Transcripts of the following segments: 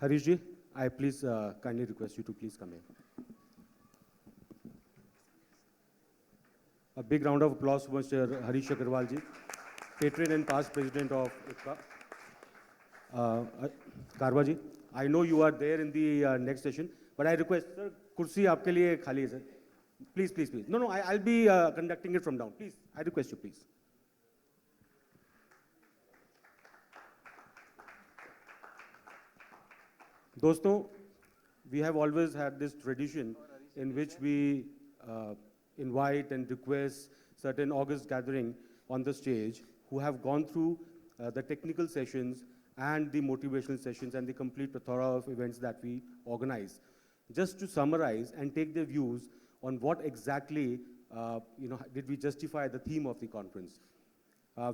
Harish ji, I please kindly request you to please come in. A big round of applause for Mr. Harish Agarwal ji, patron and past president of IPCA. Karwa ji, I know you are there in the next session, but I request, sir, kursi आपके लिए खाली है sir. Please, please, please. No, I'll be conducting it from down. Please, I request you, please. दोस्तों, we have always had this tradition in which we invite and request certain August gathering on the stage who have gone through the technical sessions and the motivational sessions and the complete plethora of events that we organize, just to summarize and take their views on what exactly did we justify the theme of the conference.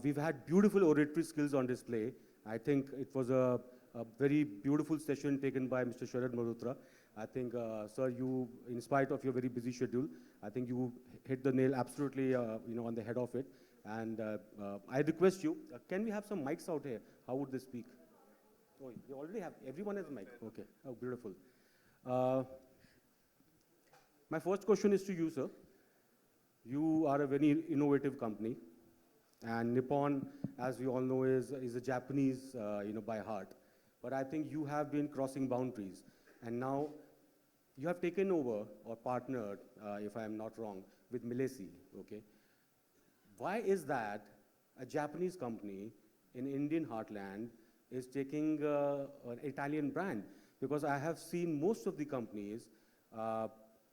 We've had beautiful oratory skills on display. I think it was a very beautiful session taken by Mr. Sharad Malhotra. I think, sir, you, in spite of your very busy schedule, I think you hit the nail absolutely, on the head of it. And I request you, can we have some mics out here? How would they speak? Oh, you already have, everyone has a mic. Okay, oh, beautiful. My first question is to you, sir. You are a very innovative company. And Nippon, as we all know, is a Japanese, by heart. But I think you have been crossing boundaries. And now you have taken over or partnered, if I am not wrong, with Milesi, okay? Why is that a Japanese company in Indian heartland is taking an Italian brand? Because I have seen most of the companies,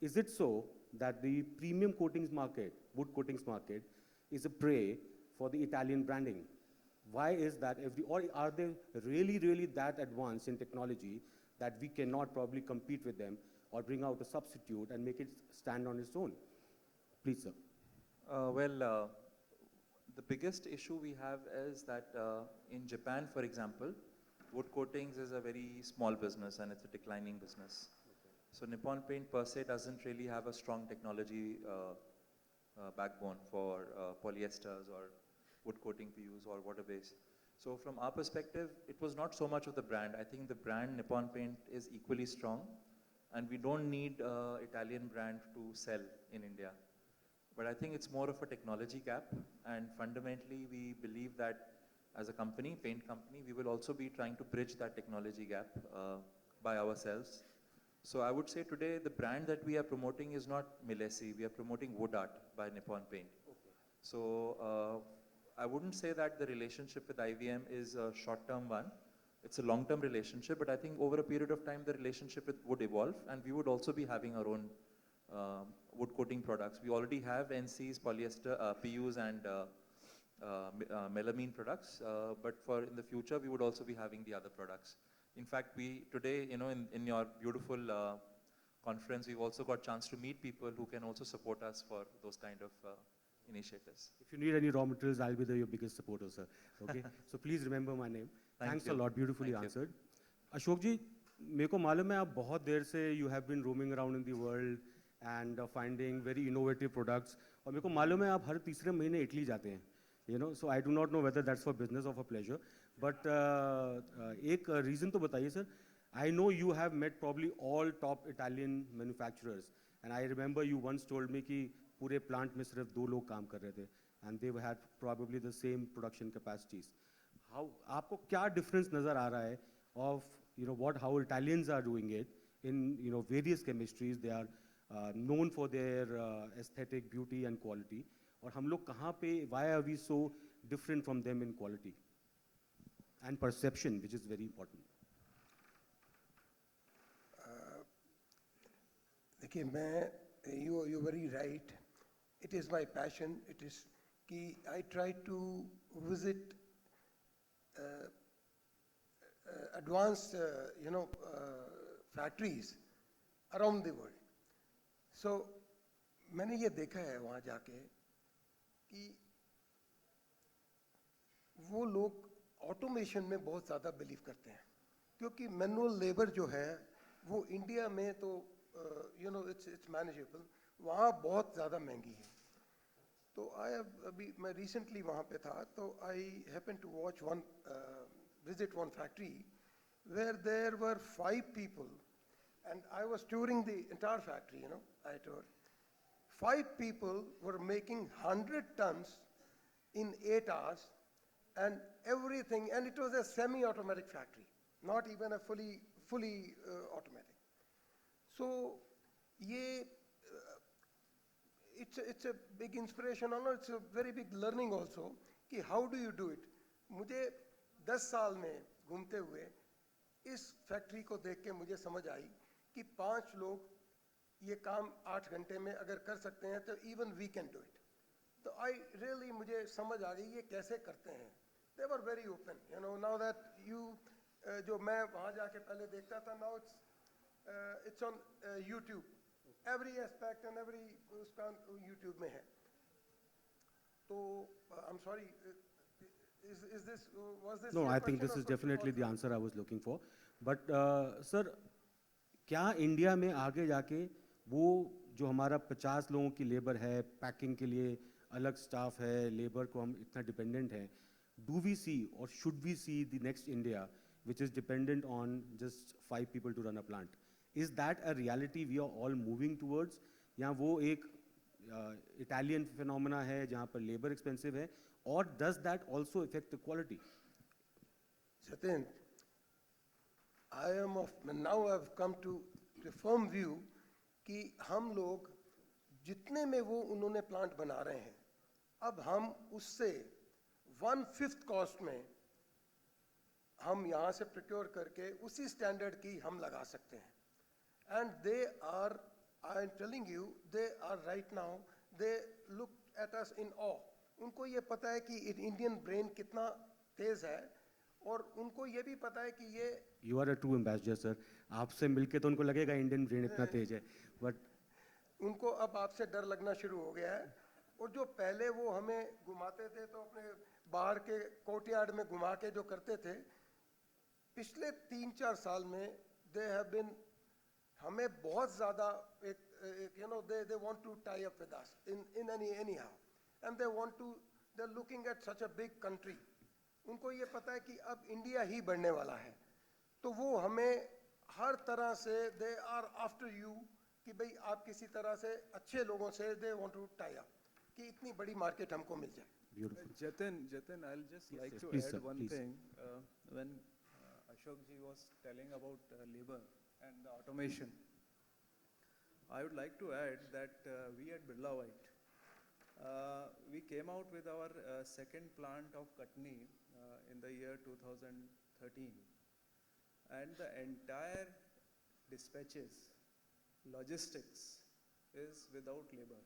is it so that the premium coatings market, wood coatings market, is a prey for the Italian branding? Why is that? Or are they really, really that advanced in technology that we cannot probably compete with them or bring out a substitute and make it stand on its own? Please, sir. The biggest issue we have is that in Japan, for example, wood coatings is a very small business and it's a declining business. Okay. So Nippon Paint per se doesn't really have a strong technology backbone for polyesters or wood coating PUs or water base. So from our perspective, it was not so much of the brand. I think the brand Nippon Paint is equally strong and we don't need Italian brand to sell in India. But I think it's more of a technology gap, and fundamentally we believe that as a company, paint company, we will also be trying to bridge that technology gap by ourselves. So I would say today the brand that we are promoting is not Milesi, we are promoting Wood Art by Nippon Paint. Okay. So I wouldn't say that the relationship with IVM is a short-term one. It's a long-term relationship, but I think over a period of time the relationship would evolve, and we would also be having our own wood coating products. We already have NCs, polyester, PUs and melamine products, but in the future we would also be having the other products. In fact, we today, in your beautiful conference, we've also got a chance to meet people who can also support us for those kind of initiatives. If you need any raw materials, I'll be your biggest supporter, sir. Okay? So please remember my name. Thanks a lot. Beautifully answered. Ashok ji, मेरे को मालूम है आप बहुत देर से you have been roaming around in the world and finding very innovative products. और मेरे को मालूम है आप हर तीसरे महीने इटली जाते हैं. So I do not know whether that's for business or for pleasure. But एक reason तो बताइए sir. I know you have met probably all top Italian manufacturers, and I remember you once told me कि पूरे plant में सिर्फ 2 लोग काम कर रहे थे, and they had probably the same production capacities. आपको क्या difference नज़र आ रहा है of how Italians are doing it in various chemistries? They are known for their aesthetic beauty and quality. और हम लोग कहाँ पे, why are we so different from them in quality and perception, which is very important? देखिए you're very right. It is my passion. It is कि I try to visit advanced factories around the world. So मैंने ये देखा है वहाँ जाके कि वो लोग ऑटोमेशन में बहुत ज़्यादा बिलीव करते हैं, क्योंकि मैनुअल लेबर जो है वो इंडिया में तो it's manageable, वहाँ बहुत ज़्यादा महंगी है. तो मैं recently वहाँ पे था, तो I happened to visit one factory where there were 5 people, and I was touring the entire factory, I toured. 5 people were making 100 tons in 8 hours, and everything, and it was a semi-automatic factory, not even a fully automatic. So, ye, it's a big inspiration, or it's a very big learning also, कि how do you do it? मुझे 10 साल में घूमते हुए इस factory को देख के मुझे समझ आई कि 5 लोग ये काम 8 घंटे में अगर कर सकते हैं तो even we can do it. तो मुझे समझ आ गई ये कैसे करते हैं. They were very open, now that जो मैं वहाँ जाके पहले देखता था, now it's on YouTube. Every aspect and every उसका YouTube में है. तो I'm sorry, was this No, your I think question this or is something definitely the else? answer I was looking for. But sir, क्या India में आगे जाके वो जो हमारा 50 लोगों की लेबर है, पैकिंग के लिए अलग स्टाफ है, लेबर को हम इतना डिपेंडेंट हैं, do we see or should we see the next India which is dependent on just 5 people to run a plant? Is that a reality we are all moving towards? या वो एक Italian phenomena है जहाँ पर labour expensive है, or does that also affect the quality? Satin, now I've come to the firm view कि हम लोग जितने में वो उन्होंने प्लांट बना रहे हैं, अब हम उससे 1/5 कॉस्ट में हम यहाँ से प्रोक्योर करके उसी स्टैंडर्ड की हम लगा सकते हैं. And they are, I'm telling you, they are right now, they look at us in awe. उनको ये पता है कि इंडियन ब्रेन कितना तेज है, और उनको ये भी पता है कि ये You are a true ambassador, sir. आपसे मिलके तो उनको लगेगा इंडियन ब्रेन इतना तेज है, but उनको अब आपसे डर लगना शुरू हो गया है. और जो पहले वो हमें घुमाते थे तो अपने बाहर के कोर्टयार्ड में घुमा के जो करते थे, पिछले 3-4 साल में they have been हमें बहुत ज़्यादा they want to tie up with us in anyhow, and they're looking at such a big country. उनको ये पता है कि अब इंडिया ही बढ़ने वाला है, तो वो हमें हर तरह से they are after you कि भाई आप किसी तरह से अच्छे लोगों से they want to tie up कि इतनी बड़ी मार्केट हमको मिल जाए. beautiful. Jatin, I'll just Yes, like yes, to please, add sir, one please. thing. When Ashok ji was telling about labor and the automation, I would like to add that we at Birla White, we came out with our second plant of Katni in the year 2013, and the entire dispatches, logistics is without labor.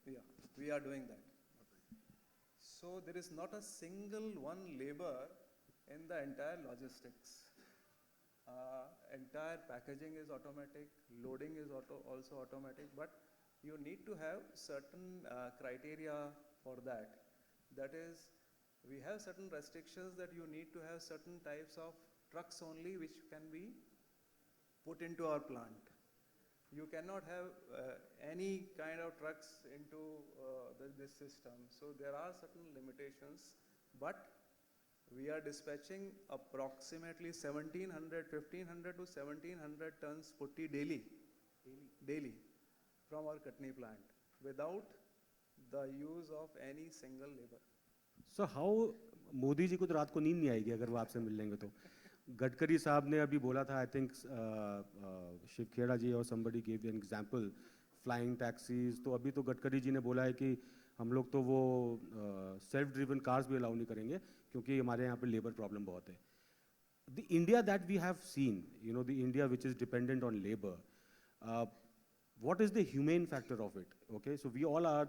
Yeah, we are doing that. So there is not a single one labor in the entire logistics. Entire packaging is automatic, loading is also automatic, but you need to have certain criteria for that. That is, we have certain restrictions that you need to have certain types of trucks only which can be put into our plant. You cannot have any kind of trucks into this system. So there are certain limitations, but we are dispatching approximately 1500 to 1700 tons putty daily from our Katni plant without the use of any single labor. So how Modi ji को तो रात को नींद नहीं आएगी अगर वो आपसे मिल लेंगे तो. गडकरी साहब ने अभी बोला था, आई थिंक शिव खेड़ा जी और somebody gave an example, flying taxis. तो अभी तो गडकरी जी ने बोला है कि हम लोग तो वो सेल्फ ड्रिवन कार्स भी अलाउ नहीं करेंगे क्योंकि हमारे यहाँ पे लेबर प्रॉब्लम बहुत है. The India that we have seen, the India which is dependent on labor, what is the humane factor of it? Okay, so we all are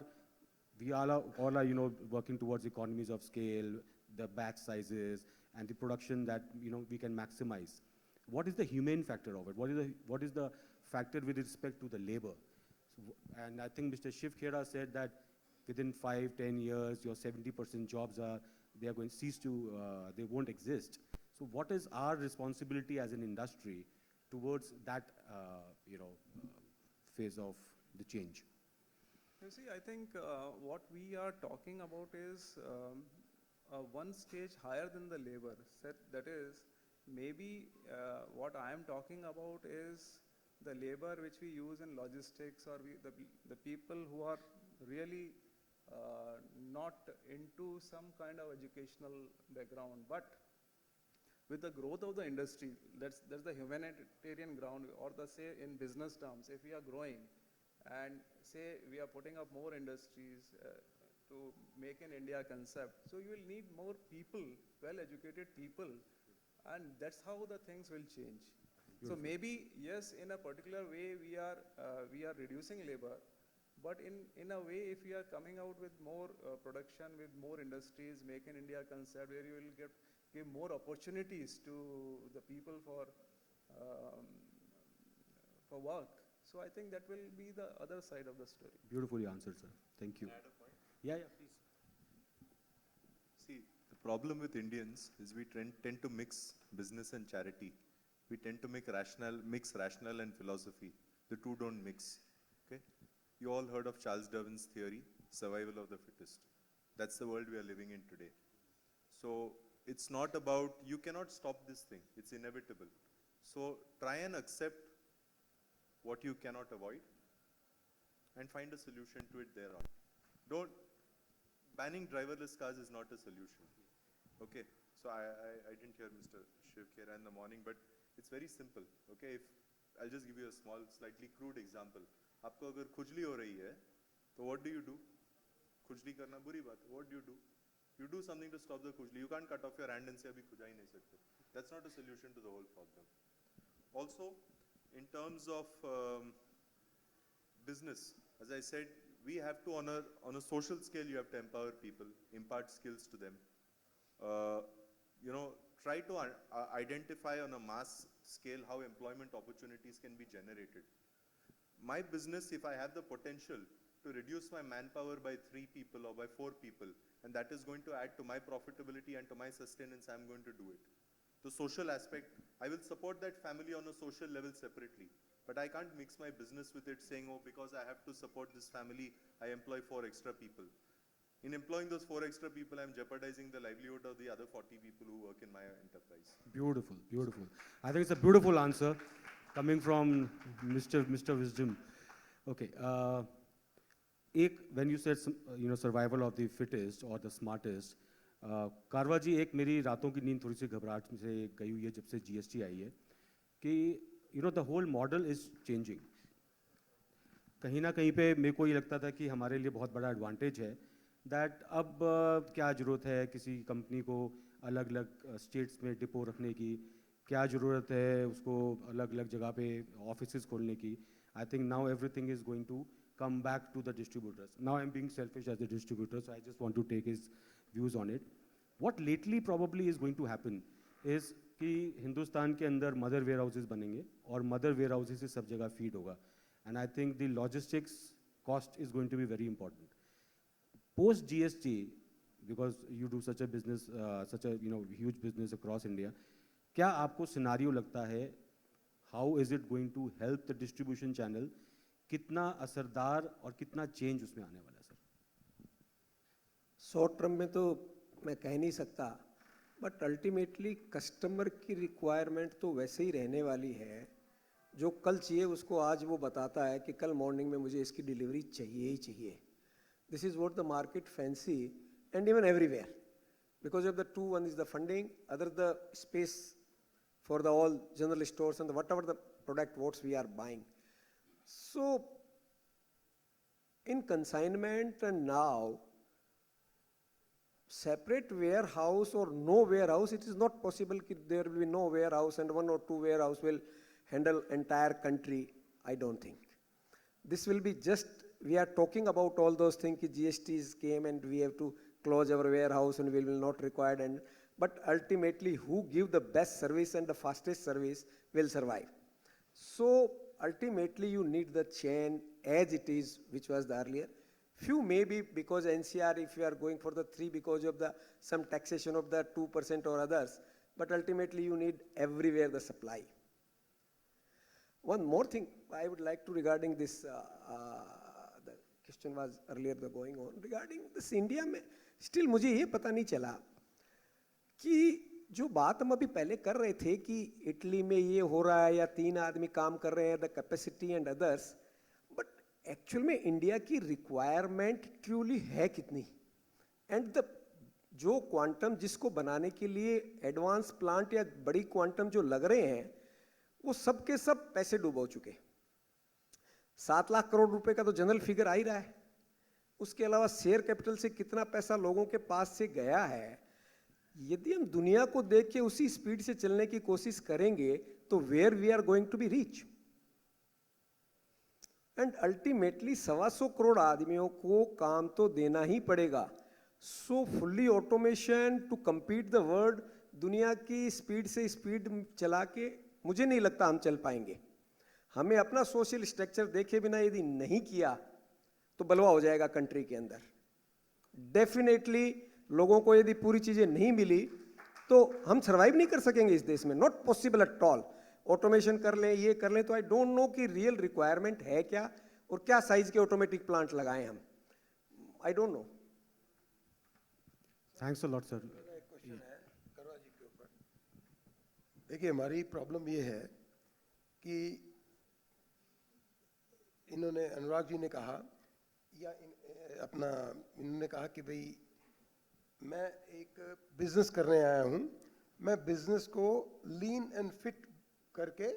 working towards economies of scale, the batch sizes, and the production that we can maximize. What is the humane factor of it? What is the factor with respect to the labor? And I think Mr. Shiv Khera said that within 5-10 years, your 70% jobs they are going to cease to, they won't exist. So what is our responsibility as an industry towards that, phase of the change? You see, I think what we are talking about is one stage higher than the labor. That is, maybe what I am talking about is the labor which we use in logistics, or the people who are really not into some kind of educational background, but with the growth of the industry, that's the humanitarian ground, or the, say in business terms, if we are growing and say we are putting up more industries to make an India concept, so you will need more people, well-educated people, and that's how the things will change. So maybe yes, in a particular way we are reducing labor, but in a way, if we are coming out with more production, with more industries, make an India concept, where you will give more opportunities to the people um, for work. So I think that will be the other side of the story. Beautifully answered, sir. Thank you. Can I add a point? Yeah, please. See, the problem with Indians is we tend to mix business and charity. We tend to mix rational and philosophy. The two don't mix. Okay? You all heard of Charles Darwin's theory, survival of the fittest. That's the world we are living in today. So it's not about, you cannot stop this thing. It's inevitable. So try and accept what you cannot avoid and find a solution to it thereon. Banning driverless cars is not a solution. Okay, so I didn't hear Mr. Shiv Khera in the morning, but it's very simple. Okay, I'll just give you a small, slightly crude example. आपको अगर खुजली हो रही है, तो what do you do? खुजली करना बुरी बात है. What do? You do something to stop the खुजली. You can't cut off your hand and say अभी खुजा ही नहीं सकते. That's not a solution to the whole problem. Also, in terms of business, as I said, we have to, on a social scale, you have to empower people, impart skills to them. Try to identify on a mass scale how employment opportunities can be generated. My business, if I have the potential to reduce my manpower by 3 people or by 4 people, and that is going to add to my profitability and to my sustenance, I'm going to do it. The social aspect, I will support that family on a social level separately. But I can't mix my business with it saying, oh, because I have to support this family, I employ 4 extra people. In employing those 4 extra people, I'm jeopardizing the livelihood of the other 40 people who work in my enterprise. Beautiful, beautiful. I think it's a beautiful answer coming from Mr. Wisdom. Okay. When you said survival of the fittest or the smartest, कारवा जी, एक मेरी रातों की नींद थोड़ी सी घबराहट से गई हुई है जब से GST आई है कि the whole model is changing. कहीं ना कहीं पे मेरे को ये लगता था कि हमारे लिए बहुत बड़ा एडवांटेज है दैट अब क्या ज़रूरत है किसी कंपनी को अलग अलग स्टेट्स में डिपो रखने की, क्या ज़रूरत है उसको अलग अलग जगह पे ऑफिसेज खोलने की. I think now everything is going to come back to the distributors. Now I'm being selfish as a distributor, so I just want to take his views on it. What lately probably is going to happen is कि हिंदुस्तान के अंदर mother where houses बनेंगे और mother where houses से सब जगह feed होगा. And I think the logistics cost is going to be very important. Post GST, because you do such a business, such a huge business across India, क्या आपको scenario लगता है how is it going to help the distribution channel, कितना असरदार और कितना change उसमें आने वाला है सर? शॉर्ट टर्म में तो मैं कह नहीं सकता, बट अल्टीमेटली कस्टमर की रिक्वायरमेंट तो वैसे ही रहने वाली है. जो कल चाहिए उसको आज वो बताता है कि कल मॉर्निंग में मुझे इसकी डिलीवरी चाहिए ही चाहिए. This is what the market fancy and even everywhere, because of the two, one is the funding, other the space for the all general stores and whatever the product what's we are buying. So, in consignment and now, separate warehouse or no warehouse, it is not possible that there will be no warehouse and 1 or 2 warehouse will handle entire country. I don't think. This will be just, we are talking about all those things, GSTs came and we have to close our warehouse and we will not require, but ultimately who give the best service and the fastest service will survive. So, ultimately you need the chain as it is, which was the earlier. Few maybe because NCR, if you are going for the 3 because of the some taxation of the 2% or others, but ultimately you need everywhere the supply. One more thing I would like to regarding this, the question was earlier the going on regarding this India में still मुझे ये पता नहीं चला कि जो बात हम अभी पहले कर रहे थे कि इटली में ये हो रहा है या 3 आदमी काम कर रहे हैं, the capacity and others, but actual में इंडिया की रिक्वायरमेंट ट्रूली है कितनी, एंड द जो क्वांटम जिसको बनाने के लिए एडवांस प्लांट या बड़ी क्वांटम जो लग रहे हैं वो सब के सब पैसे डूबो चुके। 7 लाख करोड़ रुपए का तो जनरल फिगर आ ही रहा है, उसके अलावा शेयर कैपिटल से कितना पैसा लोगों के पास से गया है। यदि हम दुनिया को देख के उसी स्पीड से चलने की कोशिश करेंगे तो where we are going to be reach, and ultimately 125 crore आदमियों को काम तो देना ही पड़ेगा। So fully automation to compete the world, दुनिया की स्पीड से स्पीड चला के मुझे नहीं लगता हम चल पाएंगे। हमें अपना सोशल स्ट्रक्चर देखे बिना यदि नहीं किया तो बलवा हो जाएगा कंट्री के अंदर। डेफिनेटली लोगों को यदि पूरी चीजें नहीं मिली तो हम सर्वाइव नहीं कर सकेंगे इस देश में, not possible at all. Automation कर लें, ये कर लें, तो आई डोंट नो कि रियल रिक्वायरमेंट है क्या और क्या साइज के ऑटोमेटिक प्लांट लगाएं हम, I don't know. Thanks a lot sir. मेरा एक क्वेश्चन है करवा जी के ऊपर। देखिए हमारी प्रॉब्लम ये है कि इन्होंने, अनुराग जी ने कहा या इन्होंने कहा कि भाई मैं एक बिजनेस करने आया हूँ, मैं बिजनेस को लीन एंड फिट करके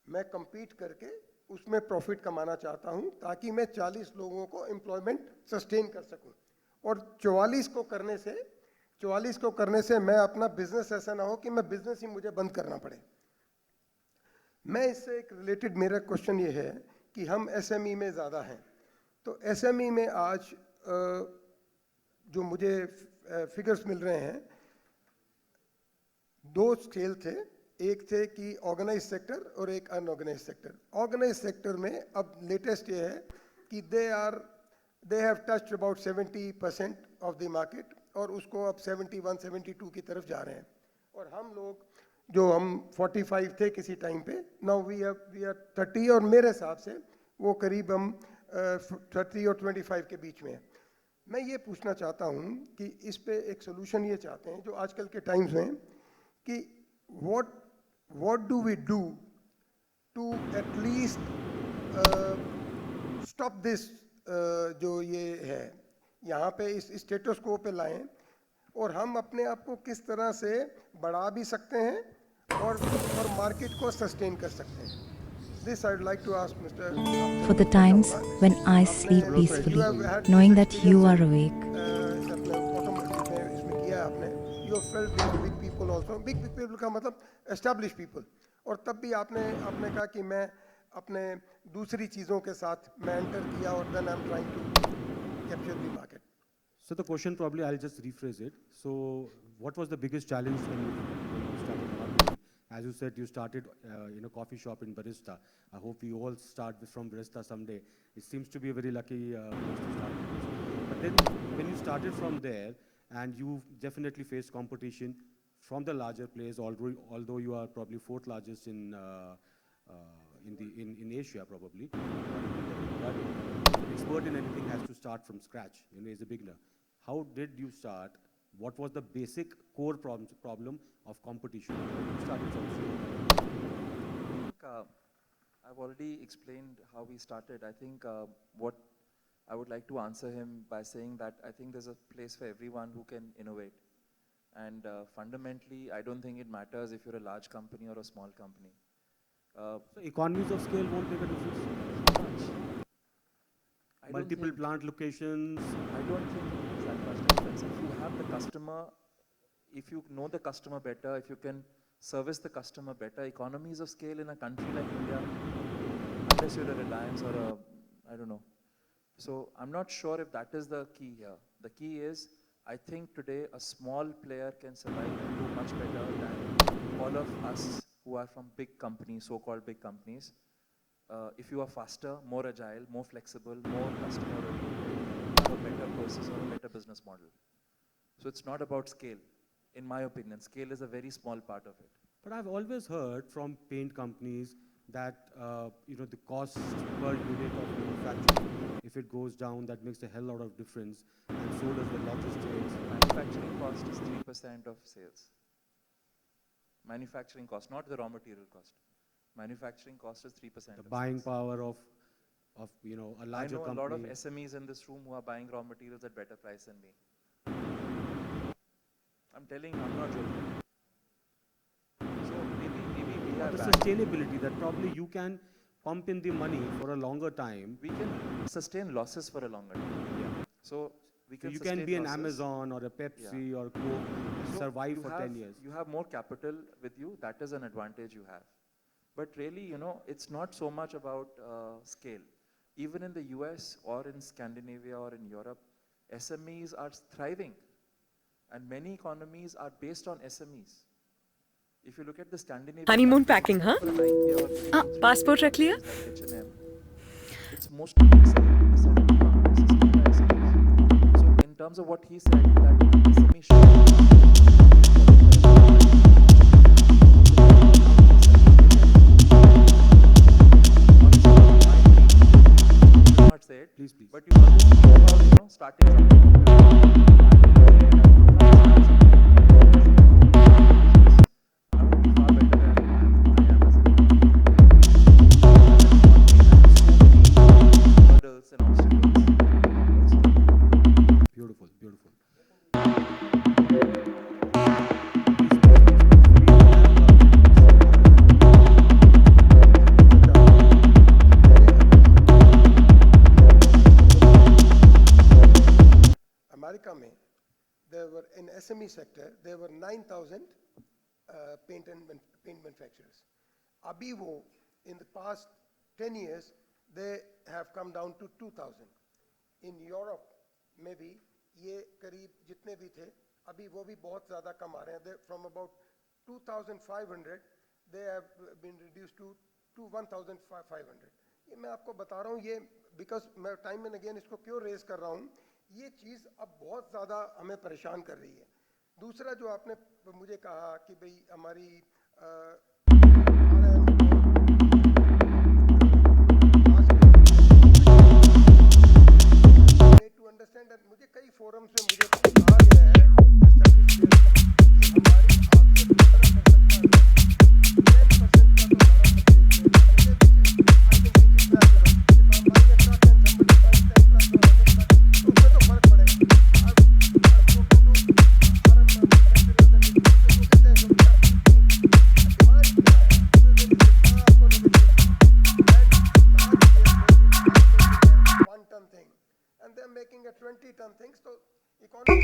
मैं compete करके उसमें प्रॉफिट कमाना चाहता हूँ ताकि मैं 40 लोगों को एम्प्लॉयमेंट सस्टेन कर सकूँ, और 44 को करने से मैं अपना बिजनेस ऐसा ना हो कि मैं बिजनेस ही मुझे बंद करना पड़े। मैं इससे एक रिलेटेड मेरा क्वेश्चन ये है कि हम एसएमई में ज़्यादा हैं, तो एसएमई में आज जो मुझे फिगर्स मिल रहे हैं, 2 स्केल थे, एक थे कि ऑर्गेनाइज सेक्टर और एक अनऑर्गेनाइज सेक्टर। ऑर्गेनाइज सेक्टर में अब लेटेस्ट ये है कि they have touched about 70% of the market, और उसको अब 71-72 की तरफ जा रहे हैं। और हम लोग जो हम 45 थे किसी टाइम पे, नाउ वी आर 30, और मेरे हिसाब से वो करीब हम 30 और 25 के बीच में है। मैं ये पूछना चाहता हूँ कि इस पे एक सोल्यूशन ये चाहते हैं जो आजकल के टाइम्स में, कि what do we do to at least stop this जो ये है यहाँ पे इस स्टेटस को पे लाएं, और हम अपने आप को किस तरह से बढ़ा भी सकते हैं और मार्केट को सस्टेन कर सकते हैं। This I'd like to ask Mr. For the times when I sleep peacefully, knowing that you are awake. इसमें किया आपने, you have felt with big people also, big people का मतलब established people, और तब भी आपने कहा कि मैं अपने दूसरी चीज़ों के साथ मैं एंटर किया और then I'm trying to capture the market. So the question, probably I'll just rephrase it. So what was the biggest challenge when you started marketing? As you said, you started in a coffee shop in barista. I hope we all start from barista someday. It seems to be a very lucky place to start with. But then when you started from there, and you definitely faced competition from the larger players, although you are probably 4th largest in Asia probably. But expert in anything has to start from scratch, as a beginner. How did you start? What was the basic core problem of competition when you started from zero? I've already explained how we started. I think what I would like to answer him by saying that I think there's a place for everyone who can innovate. And fundamentally, I don't think it matters if you're a large company or a small company. So economies of scale won't make a difference? How much? Multiple plant locations? I don't think it's that much difference. If you have the customer, if you know the customer better, if you can service the customer better, economies of scale in a country like India, unless you're a Reliance or a, I don't know. So I'm not sure if that is the key here. The key is, I think today a small player can survive and do much better than all of us who are from big companies, so-called big companies. If you are faster, more agile, more flexible, more customer-oriented, have a better process or a better business model. So it's not about scale, in my opinion. Scale is a very small part of it. But I've always heard from paint companies that the cost per unit of manufacturing, if it goes down, that makes a hell lot of difference, and so does the logistics. Manufacturing cost is 3% of sales. Manufacturing cost, not the raw material cost. Manufacturing cost is 3%. The buying power of a larger I know company. a lot of SMEs in this room who are buying raw materials at better price than me. I'm telling you, I'm not joking. So maybe we are The bad. sustainability that probably you can pump in the money for a longer time. We can sustain losses for a longer time. Yeah. So we So can you sustain can be an losses. Amazon or a Pepsi or Coke, So survive you for have, 10 years. You have more capital with you. That is an advantage you have. But really, it's not so much about scale. Even in the US or in Scandinavia or in Europe, SMEs are thriving. And many economies are based on SMEs. If you look at the Scandinavian Honeymoon countries, packing, huh? for an IKEA or H&M, passport रख लिया? like H&M, it's mostly 70% of the economy is sustained by SMEs. So in terms of what he said, that SME should not say it, Please, please. but you always think about starting something. I would be far better than I am as an hurdles and obstacles also. Beautiful, beautiful. America में there were in SME sector there were 9,000 paint manufacturers. अभी वो in the past 10 years they have come down to 2,000. In Europe में भी ये करीब जितने भी थे अभी वो भी बहुत ज़्यादा कम आ रहे हैं. From about 2,500 they have been reduced to 1,500. ये मैं आपको बता रहा हूँ ये because मैं time and again इसको क्यों raise कर रहा हूँ, ये चीज़ अब बहुत ज़्यादा हमें परेशान कर रही है. दूसरा जो आपने मुझे कहा कि भाई हमारी to understand that मुझे कई forums में मुझे कहा गया है कि हमारी आपसे 15% का 10% का तो हमारा purchase में है. I think it is natural. If I'm buying a truck and somebody buys 10 trucks or 100 trucks, तो उसमें तो फर्क पड़ेगा. I've spoken to RM manufacturers and distributors who कहते हैं जो भी आप demand क्या है, उसमें there is कितना आपको negotiate. And large scale में if I'm making a 1 ton thing and they're making a 20 ton thing, so economy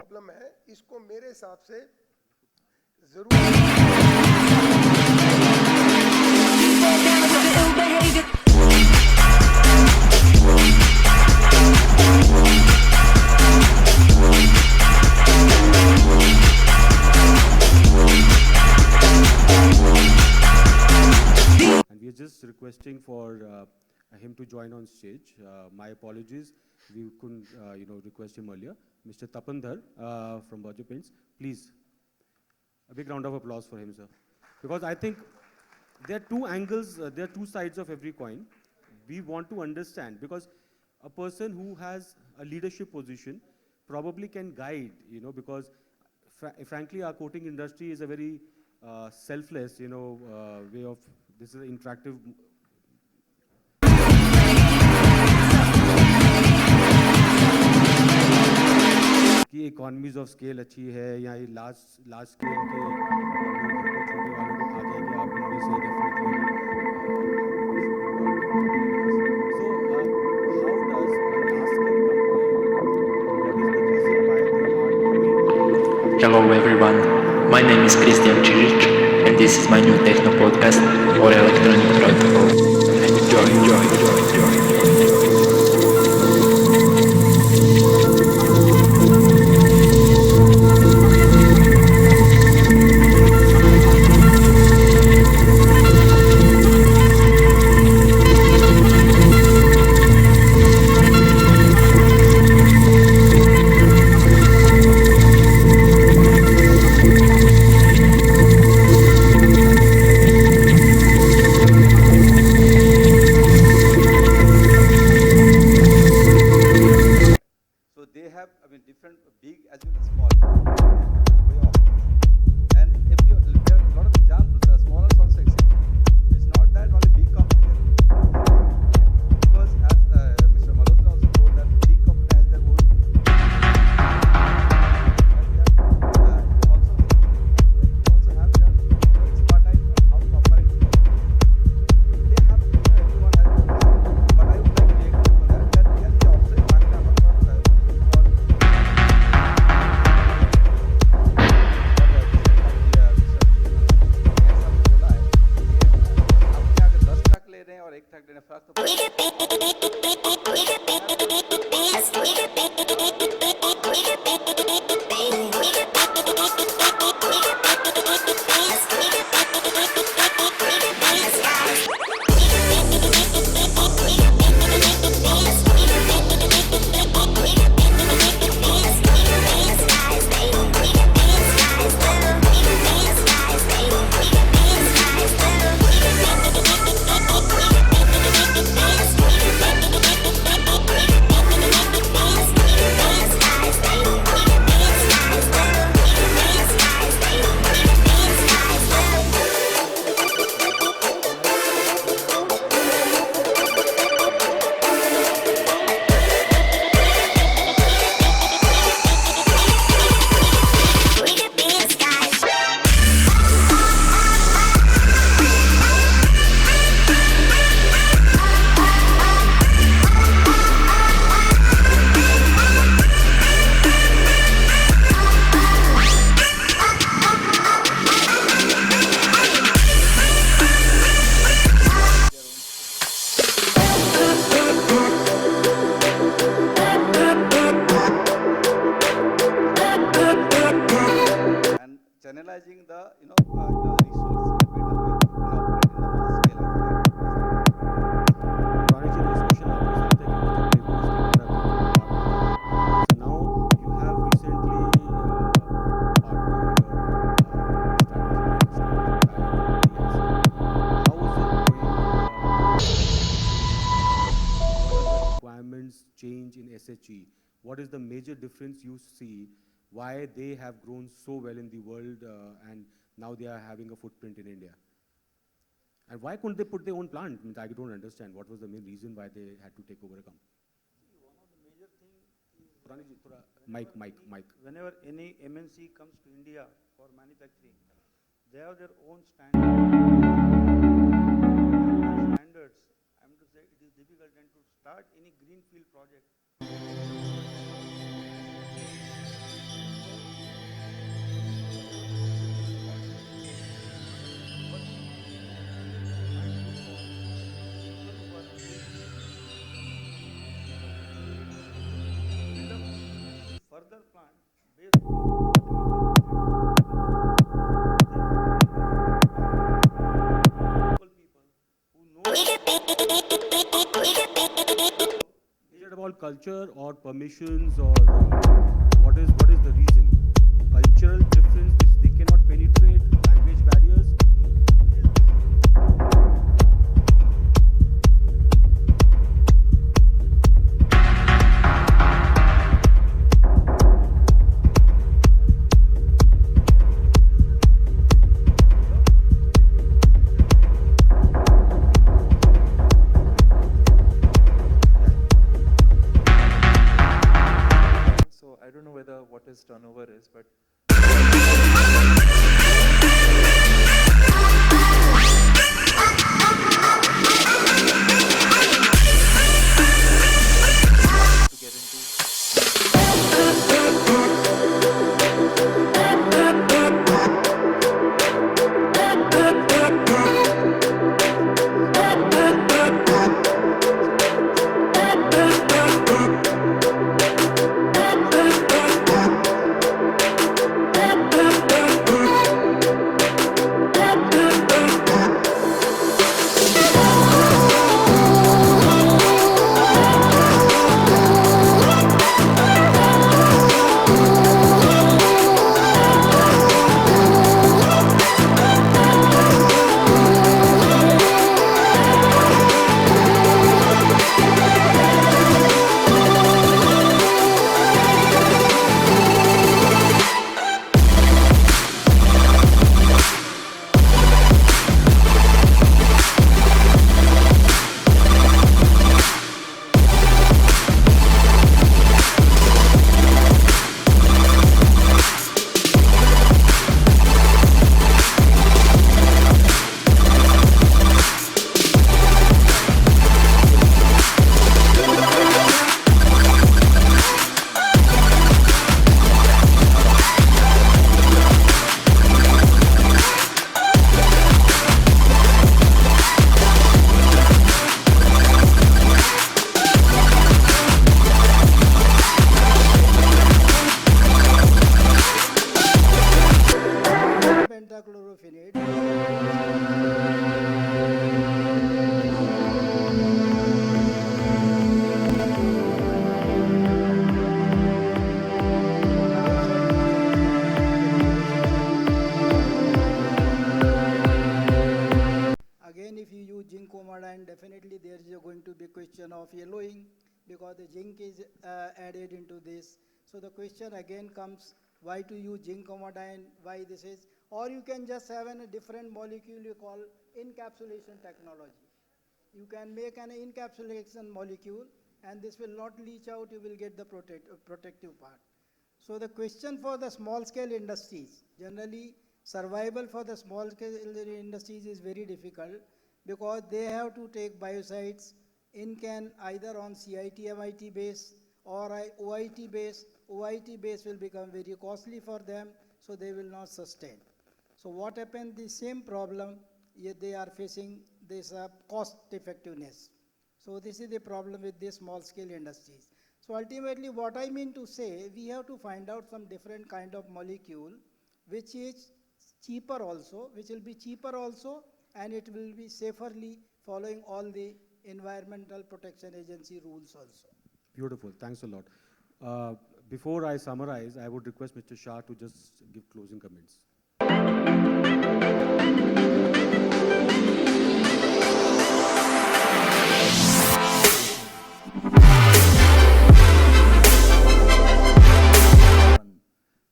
problem है. इसको मेरे हिसाब से And we are just requesting for him to join on stage. My apologies, we couldn't, request him earlier. Mr. Tapandhar from Berger Paints, please. A big round of applause for him, sir. Because I think there are two angles, there are two sides of every coin. We want to understand because a person who has a leadership position probably can guide, because frankly, our coating industry is a very selfless, way of, this is an interactive. कि economies of scale अच्छी है या ये large scale के छोटे वालों को खा जाएंगे आप उनमें से definitely. So how does a large scale company, what is the reason why they are doing? Hello everyone, my name is Christian Čirić and this is my new techno podcast for electronic protocol. Enjoy. have, I mean, different big as well as small. Way off. And if you there are a lot of examples, the small also exist. It's not that only big companies. Because as Mr. Malhotra also told that big company has their own. Also have their expertise on how to operate. They have, everyone has their own. But I would like to take for that yes, the offset factor ले रहे हैं और 1 truck लेने फर्क तो channelizing the resource in a better way and operate in the mass scale of पुरानी चीज़ discussion आपके साथ है कि now you have recently partnered or how is it going? What are the requirements change in SHE? What is the major difference you see? Why they have grown so well in the world and now they are having a footprint in India? And why couldn't they put their own plant? I mean, I don't understand. What was the main reason why they had to take over a company? One of the major things is Mic. whenever any MNC comes to India for manufacturing, they have their own standards. I'm to say it is difficult then to start any greenfield project. Further plant based on local people who know. Is it about culture or permissions or what is the reason? Cultural difference which they cannot penetrate, language barriers. So I don't know whether what his turnover is, but to get into ultimately there is going to be question of yellowing because the zinc is added into this. So the question again comes, why to use zinc iodine, why this is, or you can just have a different molecule you call encapsulation technology. You can make an encapsulation molecule and this will not leach out, you will get the protective part. So the question for the small scale industries, generally survival for the small scale industries is very difficult because they have to take biocides in can either on CIT MIT base or OIT base. OIT base will become very costly for them, so they will not sustain. So what happened, the same problem they are facing, this cost effectiveness. So this is the problem with these small scale industries. So ultimately what I mean to say, we have to find out some different kind of molecule which is cheaper also, which will be cheaper also, and it will be saferly following all the Environmental Protection Agency rules also. Beautiful, thanks a lot. Before I summarize, I would request Mr. Shah to just give closing comments.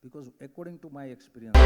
Because according to my experience,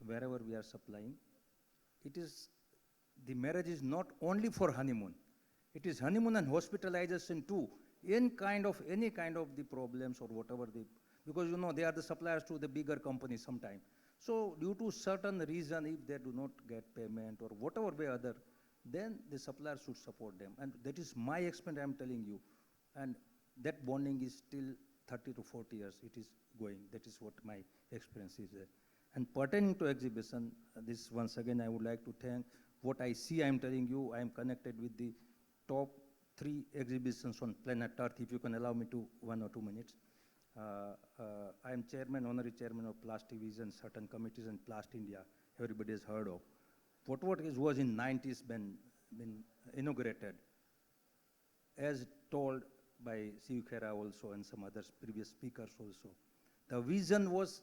wherever we are supplying, it is, the marriage is not only for honeymoon. It is honeymoon and hospitalization too. Any kind of the problems or whatever because you know they are the suppliers to the bigger companies sometime. So due to certain reason, if they do not get payment or whatever way other, then the supplier should support them. And that is my experience, I'm telling you. And that bonding is still 30 to 40 years, it is going. That is what my experience is there. And pertaining to exhibition, this once again I would like to thank what I see, I'm telling you, I'm connected with the top 3 exhibitions on planet Earth, if you can allow me to 1 or 2 minutes. I am chairman, honorary chairman of Plast Division, certain committees in Plast India, everybody has heard of. What was in 90s been inaugurated, as told by Siv Khera also and some other previous speakers also. The vision was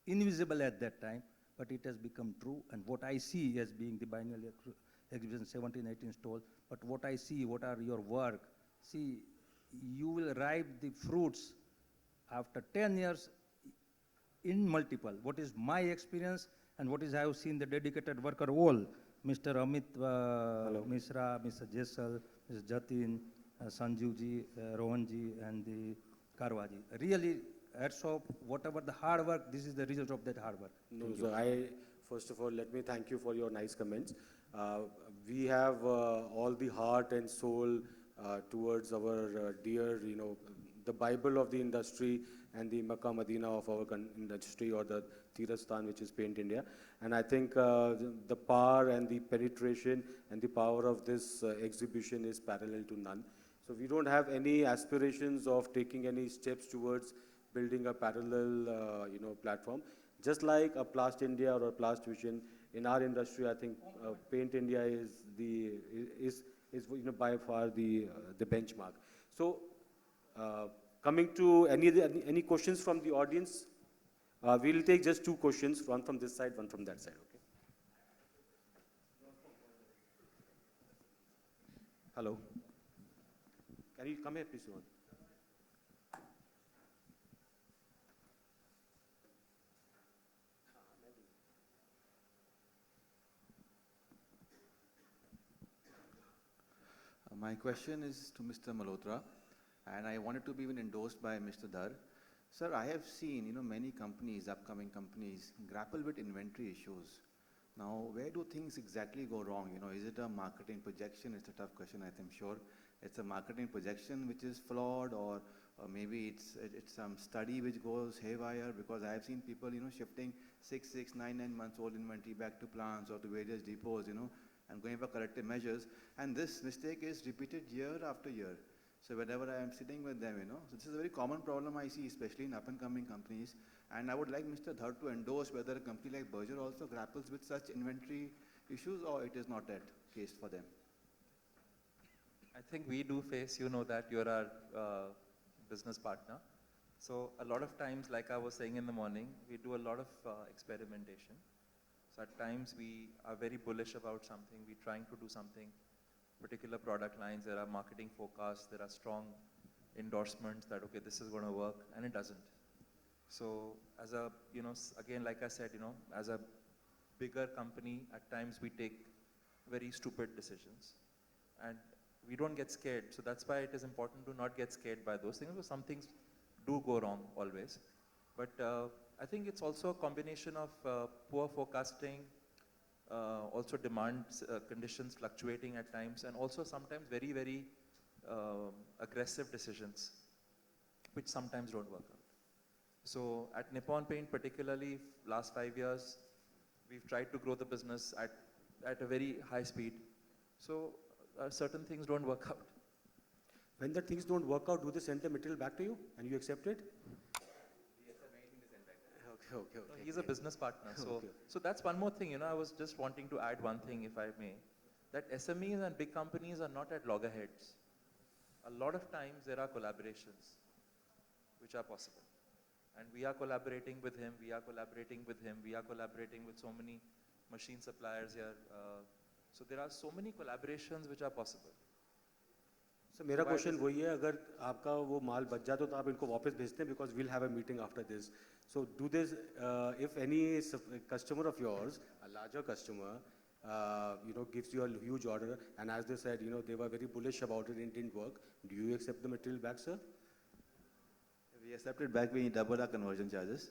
invisible at that time, but it has become true. And what I see as being the biennial exhibition 17, 18 stall, but what I see, what are your work, see, you will ripe the fruits after 10 years in multiple. What is my experience and what is I have seen the dedicated worker all, Mr. Amit Misra, Mr. Jesal, Mr. Jatin, Sanjivji, Rohanji, and the Karwaji. Really, hats off, whatever the hard work, this is the result of that hard work. No, sir, first of all, let me thank you for your nice comments. We have all the heart and soul towards our dear, the Bible of the industry and the Makkah Medina of our industry, or the Tirasthan, which is Paint India. And I think the power and the penetration and the power of this exhibition is parallel to none. So we don't have any aspirations of taking any steps towards building a parallel, platform. Just like a Plast India or a Plast Vision, in our industry, I think Paint India is by far the benchmark. So, coming to any questions from the audience, we'll take just 2 questions, one from this side, one from that side. Okay. Hello. Can you come here, please, Rohan? My question is to Mr. Malhotra, and I wanted to be even endorsed by Mr. Dar. Sir, I have seen, many companies, upcoming companies, grapple with inventory issues. Now, where do things exactly go wrong? Is it a marketing projection? It's a tough question, I'm sure. It's a marketing projection which is flawed, or or maybe it's some study which goes haywire, because I have seen people, shifting 9 months old inventory back to plants or to various depots, and going for corrective measures. And this mistake is repeated year after year. So whenever I am sitting with them, so this is a very common problem I see, especially in up-and-coming companies. And I would like Mr. Dhar to endorse whether a company like Berger also grapples with such inventory issues, or it is not that case for them. I think we do face, that you're our business partner. So a lot of times, like I was saying in the morning, we do a lot of experimentation. So at times we are very bullish about something, we're trying to do something, particular product lines, there are marketing forecasts, there are strong endorsements that, okay, this is going to work, and it doesn't. So as a, again, like I said, as a bigger company, at times we take very stupid decisions. And we don't get scared. So that's why it is important to not get scared by those things, because some things do go wrong always. But I think it's also a combination of poor forecasting, also demand conditions fluctuating at times, and also sometimes very, very aggressive decisions, which sometimes don't work out. So at Nippon Paint particularly, last 5 years, we've tried to grow the business at a very high speed. So certain things don't work out. When the things don't work out, do they send the material back to you and you accept it? Okay. No, he's a business partner. So, Okay. so that's one more thing. I was just wanting to add one thing, if I may, that SMEs and big companies are not at loggerheads. A lot of times there are collaborations which are possible. And we are collaborating with him, we are collaborating with him, we are collaborating with so many machine suppliers here. So there are so many collaborations which are possible. So मेरा question वही है, अगर आपका वो माल बच जाए तो आप इनको वापस भेजते हैं, because we'll have a meeting after this. So do this, if any customer of yours, a larger customer, gives you a huge order, and as they said, they were very bullish about it and it didn't work, do you accept the material back, sir? We accept it back, we double our conversion charges.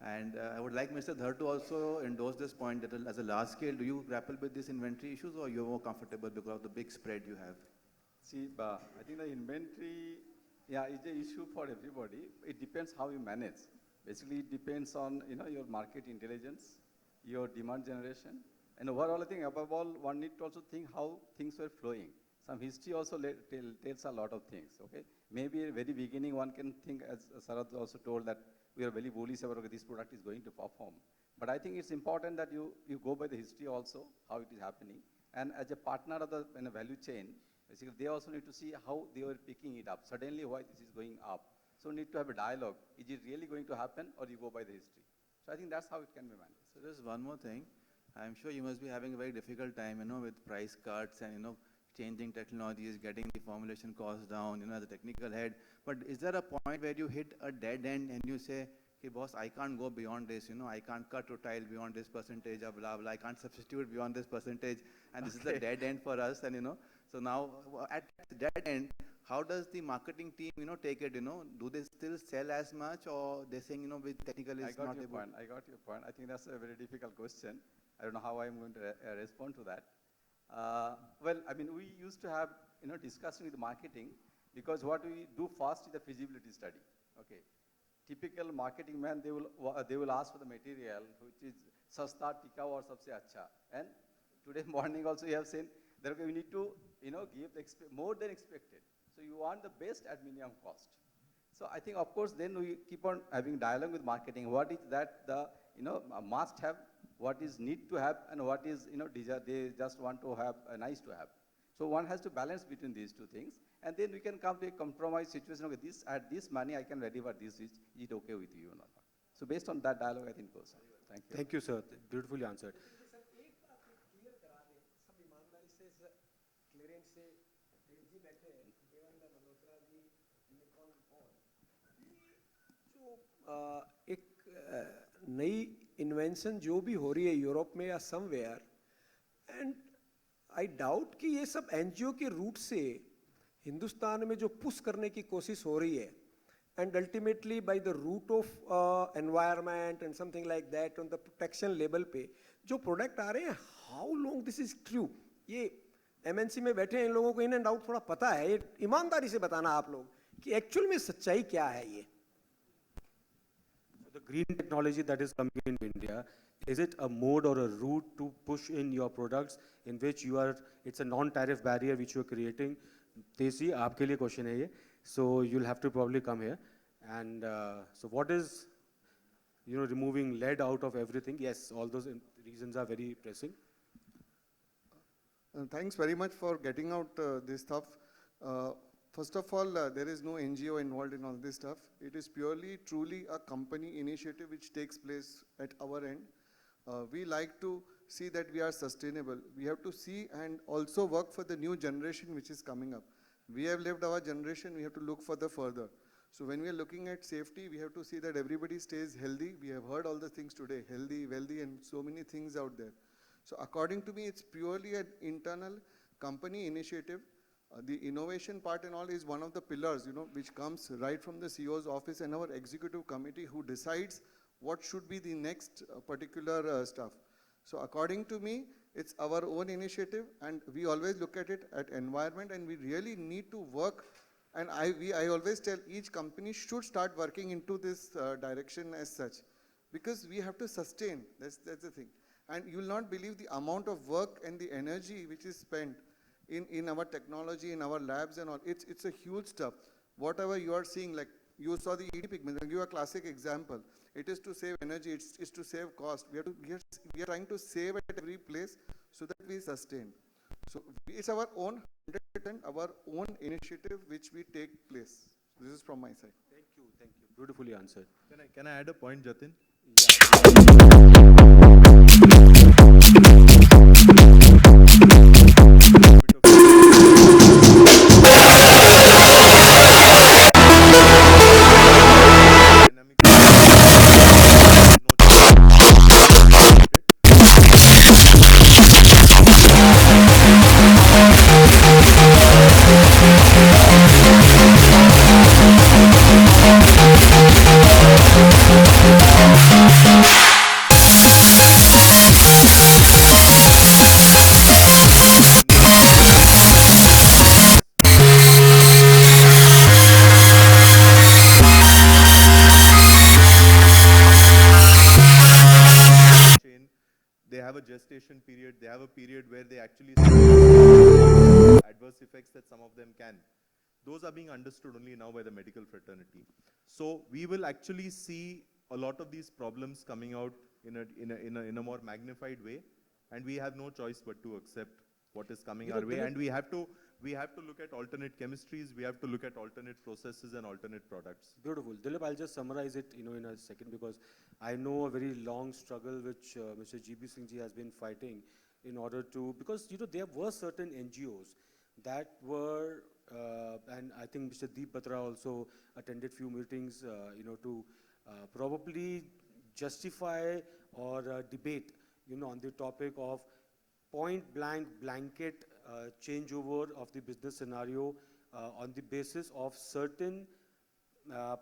And I would like Mr. Dhar to also endorse this point that as a large scale, do you grapple with these inventory issues, or you're more comfortable because of the big spread you have? See, I think the inventory, is an issue for everybody. It depends how you manage. Basically, it depends on, your market intelligence, your demand generation. And overall, I think above all, one need to also think how things were flowing. Some history also tells a lot of things, okay? Maybe at the very beginning, one can think, as Sarath also told, that we are very bullish about, okay, this product is going to perform. But I think it's important that you go by the history also, how it is happening. And as a partner of the value chain, basically, they also need to see how they were picking it up. Suddenly, why this is going up? So need to have a dialogue. Is it really going to happen, or you go by the history? So I think that's how it can be managed. So there's one more thing. I'm sure you must be having a very difficult time, with price cuts and, changing technologies, getting the formulation costs down, as a technical head. But is there a point where you hit a dead end and you say, hey boss, I can't go beyond this, I can't cut rutile beyond this percentage of blah, blah, I can't substitute beyond this percentage, and this is a dead end for us, and so now at that end, how does the marketing team, take it, do they still sell as much, or they're saying, with technical is not able? I got your point. I think that's a very difficult question. I don't know how I'm going to respond to that. Well, I mean, we used to have, discussion with marketing, because what we do first is the feasibility study, okay? Typical marketing man, they will ask for the material, which is sasta, tika, or sabse acha. And today morning also you have seen, that we need to, give more than expected. So you want the best at minimum cost. So I think, of course, then we keep on having dialogue with marketing. What is that the, must have, what is need to have, and what is, they just want to have, nice to have. So one has to balance between these two things, and then we can come to a compromise situation. Okay, at this money I can deliver this. Is it okay with you or not? So based on that dialogue, I think goes on. Thank you. Thank you, sir. Beautifully answered. एक नई invention जो भी हो रही है Europe में या somewhere, and I doubt कि ये सब एनजीओ के रूट से हिंदुस्तान में जो पुश करने की कोशिश हो रही है, and ultimately by the route of environment and something like that on the protection level पे जो प्रोडक्ट आ रहे हैं, how long this is true? ये एमएनसी में बैठे हैं इन लोगों को इन एंड आउट थोड़ा पता है, ये ईमानदारी से बताना आप लोग, कि एक्चुअल में सच्चाई क्या है ये? The green technology that is coming in India, is it a mode or a route to push in your products in which you are, it's a non-tariff barrier which you are creating? Tesi, आपके लिए question है ये. So you'll have to probably come here. And so what is, removing lead out of everything? Yes, all those reasons are very pressing. Thanks very much for getting out this stuff. First of all, there is no NGO involved in all this stuff. It is purely, truly a company initiative which takes place at our end. We like to see that we are sustainable. We have to see and also work for the new generation which is coming up. We have lived our generation, we have to look for the further. So when we are looking at safety, we have to see that everybody stays healthy. We have heard all the things today, healthy, wealthy, and so many things out there. So according to me, it's purely an internal company initiative. The innovation part and all is one of the pillars, which comes right from the CEO's office and our executive committee who decides what should be the next particular stuff. So according to me, it's our own initiative, and we always look at it at environment, and we really need to work. And I always tell each company should start working into this direction as such, because we have to sustain. That's the thing. And you will not believe the amount of work and the energy which is spent in our technology, in our labs and all. It's a huge stuff. Whatever you are seeing, like you saw the ED pigment, I'll give you a classic example. It is to save energy, it's to save cost. We are trying to save at every place so that we sustain. So it's our own 100%, our own initiative which we take place. This is from my side. Thank you. Beautifully answered. Can I add a point, Jatin? They have a gestation period, they have a period where they actually see adverse effects that some of them can. Those are being understood only now by the medical fraternity. So we will actually see a lot of these problems coming out in a more magnified way, and we have no choice but to accept what is coming our way, and we have to look at alternate chemistries, we have to look at alternate processes and alternate products. Beautiful. Dilip, I'll just summarize it, in a second, because I know a very long struggle which Mr. G.B. Singh ji has been fighting in order to, because, there were certain NGOs that were, and I think Mr. Deep Batra also attended few meetings, to probably justify or debate, on the topic of point-blank blanket changeover of the business scenario on the basis of certain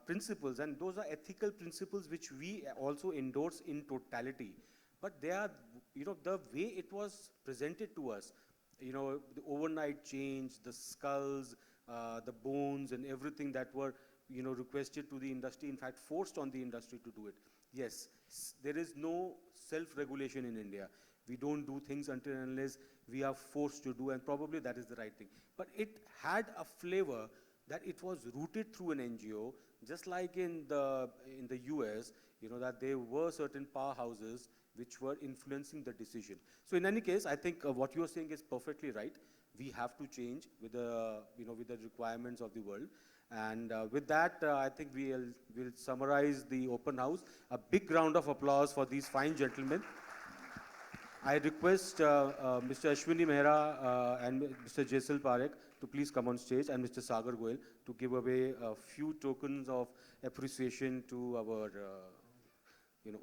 principles, and those are ethical principles which we also endorse in totality. But they are, the way it was presented to us, the overnight change, the skulls, the bones and everything that were, requested to the industry, in fact forced on the industry to do it. Yes, there is no self-regulation in India. We don't do things until and unless we are forced to do, and probably that is the right thing. But it had a flavor that it was rooted through an NGO, just like in the US, that there were certain powerhouses which were influencing the decision. So in any case, I think what you are saying is perfectly right. We have to change with the, with the requirements of the world. And with that, I think we'll summarize the open house. A big round of applause for these fine gentlemen. I request Mr. Ashwini Mehra and Mr. Jaisal Parekh to please come on stage, and Mr. Sagar Goel to give away a few tokens of appreciation to our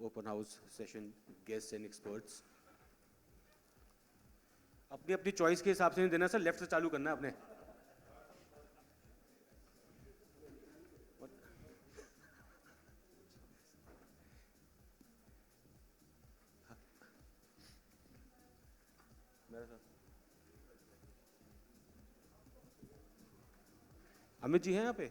open house session guests and experts. अपनी choice के हिसाब से नहीं देना sir, left से चालू करना है अपने. अमित जी हैं यहाँ पे?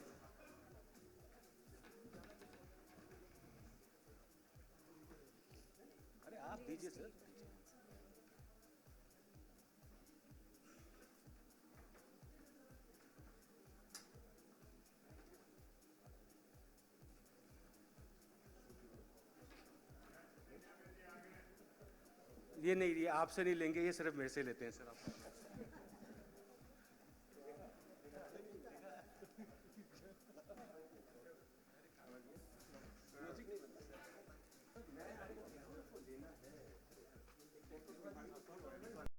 ये नहीं, ये आपसे नहीं लेंगे, ये सिर्फ मेरे से लेते हैं सर आप।